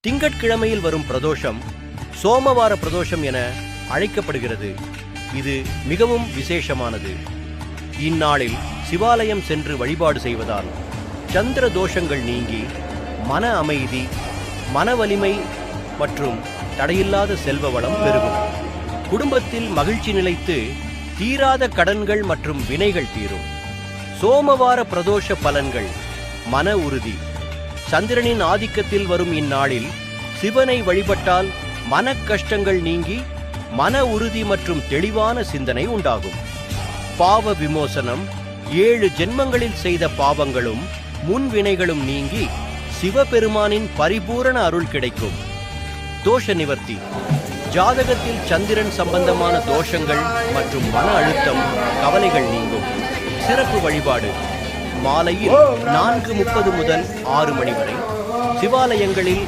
திங்கட்கிழமையில் வரும் பிரதோஷம் சோமவார பிரதோஷம் என அழைக்கப்படுகிறது. இது மிகவும் விசேஷமானது. இந்நாளில் சிவாலயம் சென்று வழிபாடு செய்வதால் சந்திர தோஷங்கள் நீங்கி மன அமைதி, மன வலிமை மற்றும் தடையில்லாத செல்வ வளம் பெருகும். குடும்பத்தில் மகிழ்ச்சி நிலைத்து தீராத கடன்கள் மற்றும் வினைகள் தீரும். சோமவார பிரதோஷ பலன்கள். மன உறுதி. சந்திரனின் ஆதிக்கத்தில் வரும் இந்நாளில் சிவனை வழிபட்டால் மன கஷ்டங்கள் நீங்கி மன உறுதி மற்றும் தெளிவான சிந்தனை உண்டாகும். பாவ விமோசனம். 7 ஜென்மங்களில் செய்த பாவங்களும் முன்வினைகளும் நீங்கி சிவபெருமானின் பரிபூரண அருள் கிடைக்கும். தோஷ நிவர்த்தி. ஜாதகத்தில் சந்திரன் சம்பந்தமான தோஷங்கள் மற்றும் மன அழுத்தம், கவலைகள் நீங்கும். சிறப்பு வழிபாடு. மாலையில் 4:30 முதல் 6 மணி வரை சிவாலயங்களில்